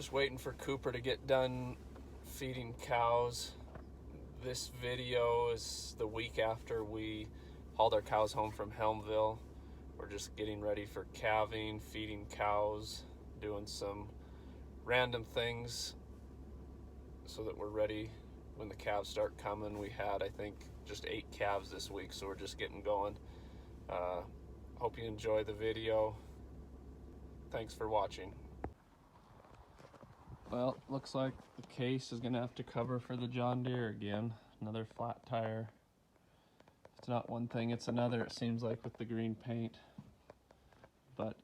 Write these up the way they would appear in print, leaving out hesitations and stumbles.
Just waiting for Cooper to get done feeding cows. This video is the week after we hauled our cows home from Helmville. We're just getting ready for calving, feeding cows, doing some random things so that we're ready when the calves start coming. We had, I think, just 8 calves this week, so we're just getting going. Hope you enjoy the video. Thanks for watching. Well, looks like the case is gonna have to cover for the John Deere again. Another flat tire. It's not one thing, it's another, it seems like, with the green paint. But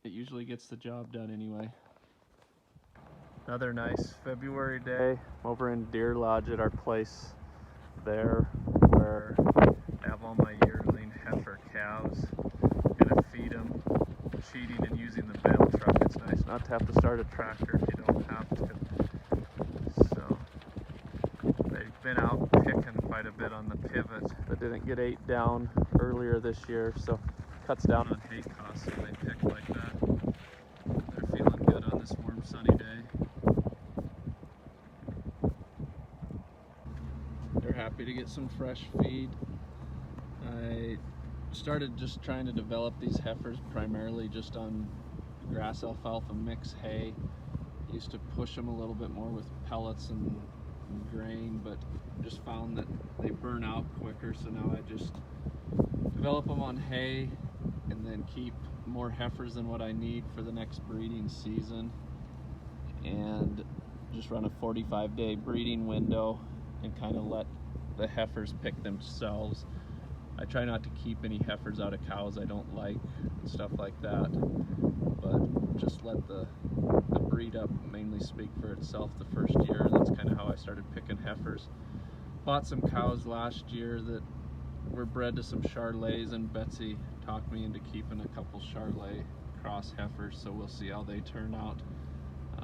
it usually gets the job done anyway. Another nice February day. I'm over in Deer Lodge at our place there, where I have all my yearling heifer calves. Gonna feed them, cheating and using the bale truck. It's nice not to have to start a tractor if you don't have to. So they've been out picking quite a bit on the pivot that didn't get ate down earlier this year, so cuts down on hay costs when they pick like that. They're feeling good on this warm sunny day. They're happy to get some fresh feed. I started just trying to develop these heifers primarily just on grass alfalfa mix hay. Used to push them a little bit more with pellets and grain, but just found that they burn out quicker, so now I just develop them on hay and then keep more heifers than what I need for the next breeding season, and just run a 45-day breeding window and kind of let the heifers pick themselves. I try not to keep any heifers out of cows I don't like and stuff like that, but just let the breed up mainly speak for itself the first year. That's kind of how I started picking heifers. Bought some cows last year that were bred to some Charolais, and Betsy talked me into keeping a couple Charolais cross heifers, so we'll see how they turn out.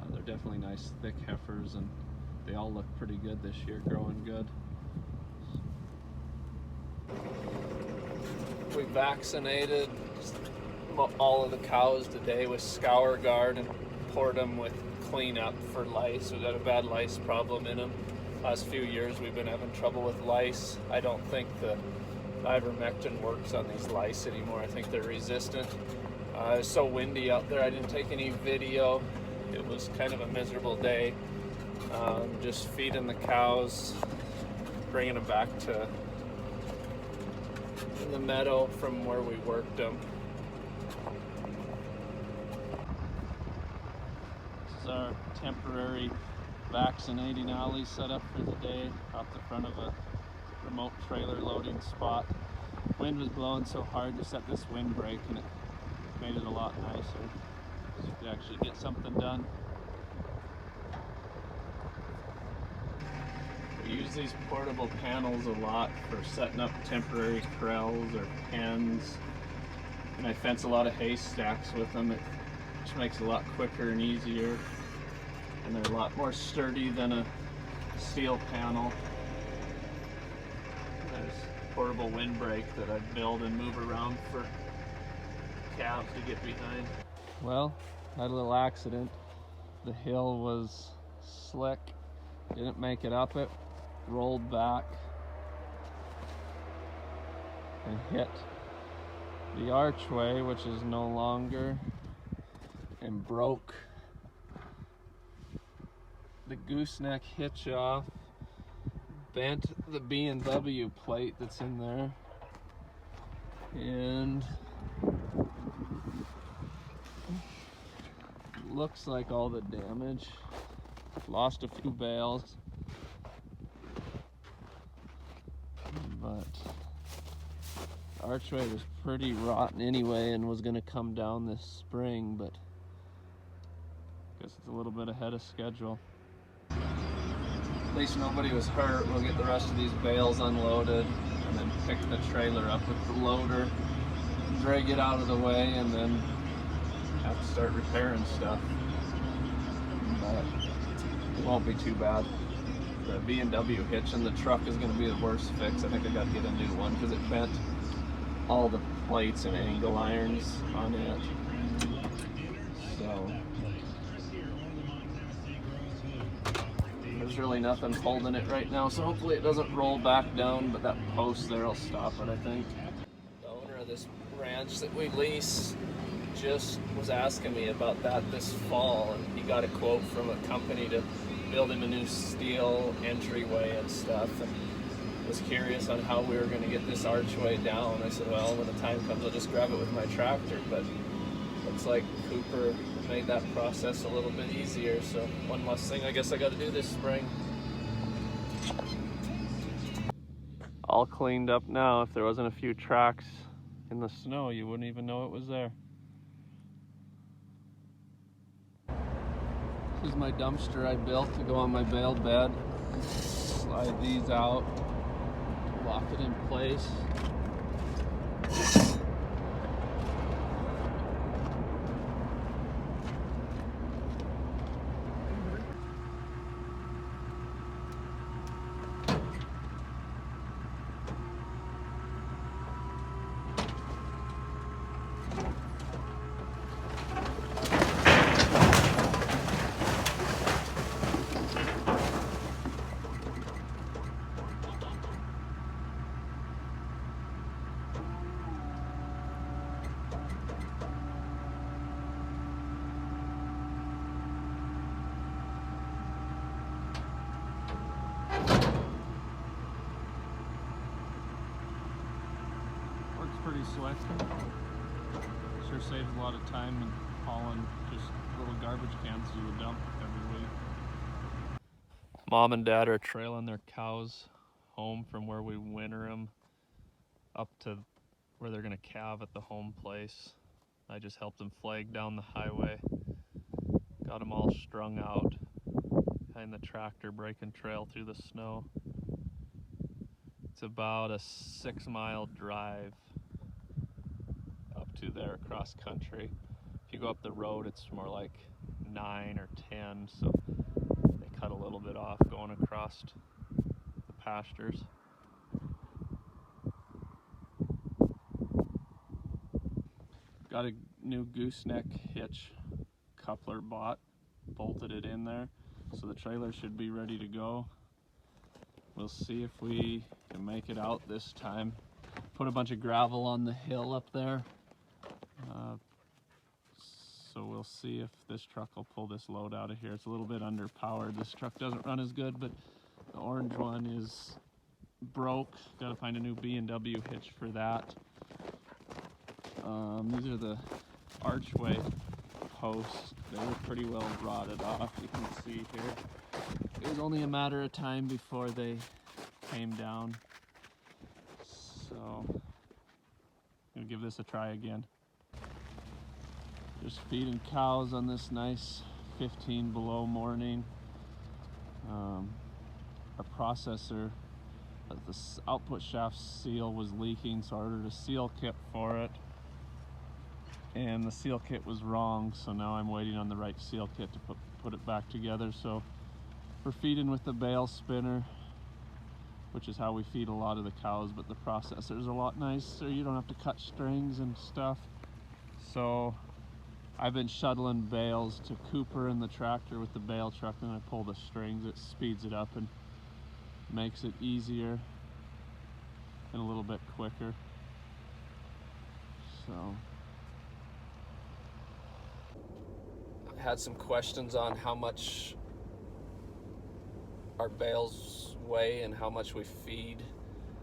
They're definitely nice thick heifers, and they all look pretty good this year, growing good. We vaccinated all of the cows today with Scour Guard and poured them with cleanup for lice. We've got a bad lice problem in them. Last few years we've been having trouble with lice. I don't think the ivermectin works on these lice anymore. I think they're resistant. It's so windy out there, I didn't take any video. It was kind of a miserable day. Just feeding the cows, bringing them back to the meadow from where we worked them. This is our temporary vaccinating alley set up for the day off the front of a remote trailer loading spot. Wind was blowing so hard to set this windbreak, and it made it a lot nicer so you could actually get something done. We use these portable panels a lot for setting up temporary corrals or pens, and I fence a lot of haystacks with them. It just makes it a lot quicker and easier, and they're a lot more sturdy than a steel panel. There's a portable windbreak that I build and move around for calves to get behind. Well, had a little accident. The hill was slick, didn't make it up it, rolled back and hit the archway, which is no longer, and broke the gooseneck hitch off, bent the B&W plate that's in there, and looks like all the damage. Lost a few bales, but the archway was pretty rotten anyway and was going to come down this spring, but I guess it's a little bit ahead of schedule. At least nobody was hurt. We'll get the rest of these bales unloaded and then pick the trailer up with the loader, drag it out of the way, and then have to start repairing stuff. But it won't be too bad. The B&W hitch in the truck is going to be the worst fix. I think I got to get a new one because it bent all the plates and angle irons on it. So There's really nothing holding it right now, so hopefully it doesn't roll back down, but that post there will stop it, I think. The owner of this ranch that we lease just was asking me about that this fall, and he got a quote from a company to build him a new steel entryway and stuff, and was curious on how we were going to get this archway down. I said, well, when the time comes, I'll just grab it with my tractor, but looks like Cooper made that process a little bit easier, so one less thing I guess I got to do this spring. All cleaned up now. If there wasn't a few tracks in the snow, you wouldn't even know it was there. This is my dumpster I built to go on my bale bed. Slide these out, lock it in place. Pretty slick. Sure saves a lot of time in hauling just little garbage cans to the dump every week. Mom and Dad are trailing their cows home from where we winter them up to where they're gonna calve at the home place. I just helped them flag down the highway. Got them all strung out behind the tractor, breaking trail through the snow. It's about a 6-mile drive to there across country. If you go up the road, it's more like 9 or 10, so they cut a little bit off going across the pastures. Got a new gooseneck hitch coupler bought, bolted it in there, so the trailer should be ready to go. We'll see if we can make it out this time. Put a bunch of gravel on the hill up there. So we'll see if this truck will pull this load out of here. It's a little bit underpowered. This truck doesn't run as good, but the orange one is broke. Got to find a new B&W hitch for that. These are the archway posts. They were pretty well rotted off, you can see here. It was only a matter of time before they came down. So I'm gonna give this a try again. Just feeding cows on this nice 15 below morning. Our processor, the output shaft seal was leaking, so I ordered a seal kit for it. And the seal kit was wrong, so now I'm waiting on the right seal kit to put it back together. So we're feeding with the bale spinner, which is how we feed a lot of the cows, but the processor's a lot nicer. You don't have to cut strings and stuff. So I've been shuttling bales to Cooper in the tractor with the bale truck, and I pull the strings. It speeds it up and makes it easier and a little bit quicker. So I had some questions on how much our bales weigh and how much we feed.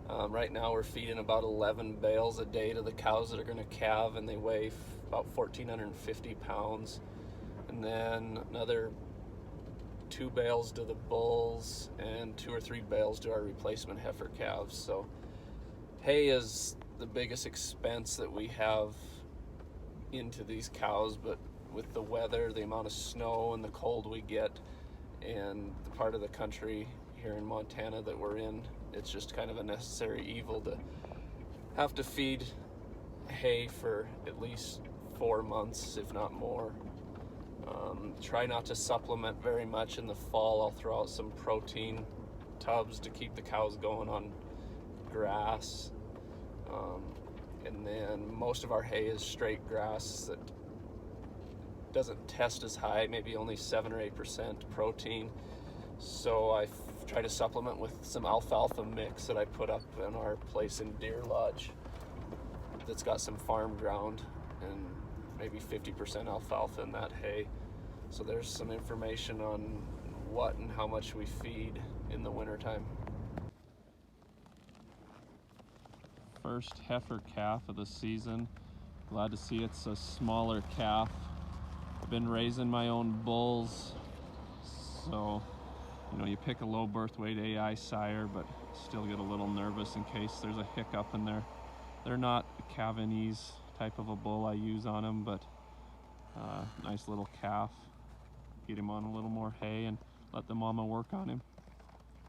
Right now we're feeding about 11 bales a day to the cows that are going to calve, and they weigh about 1,450 pounds. And then another 2 bales to the bulls and 2 or 3 bales to our replacement heifer calves. So hay is the biggest expense that we have into these cows, but with the weather, the amount of snow and the cold we get, and the part of the country here in Montana that we're in, it's just kind of a necessary evil to have to feed hay for at least 4 months, if not more. Try not to supplement very much in the fall. I'll throw out some protein tubs to keep the cows going on grass. And then most of our hay is straight grass that doesn't test as high, maybe only 7 or 8% protein. So I try to supplement with some alfalfa mix that I put up in our place in Deer Lodge that's got some farm ground and maybe 50% alfalfa in that hay. So there's some information on what and how much we feed in the wintertime. First heifer calf of the season. Glad to see it's a smaller calf. I've been raising my own bulls, so you know, you pick a low birth weight AI sire, but still get a little nervous in case there's a hiccup in there. They're not a Calvinese type of a bull I use on them, but nice little calf. Get him on a little more hay and let the mama work on him.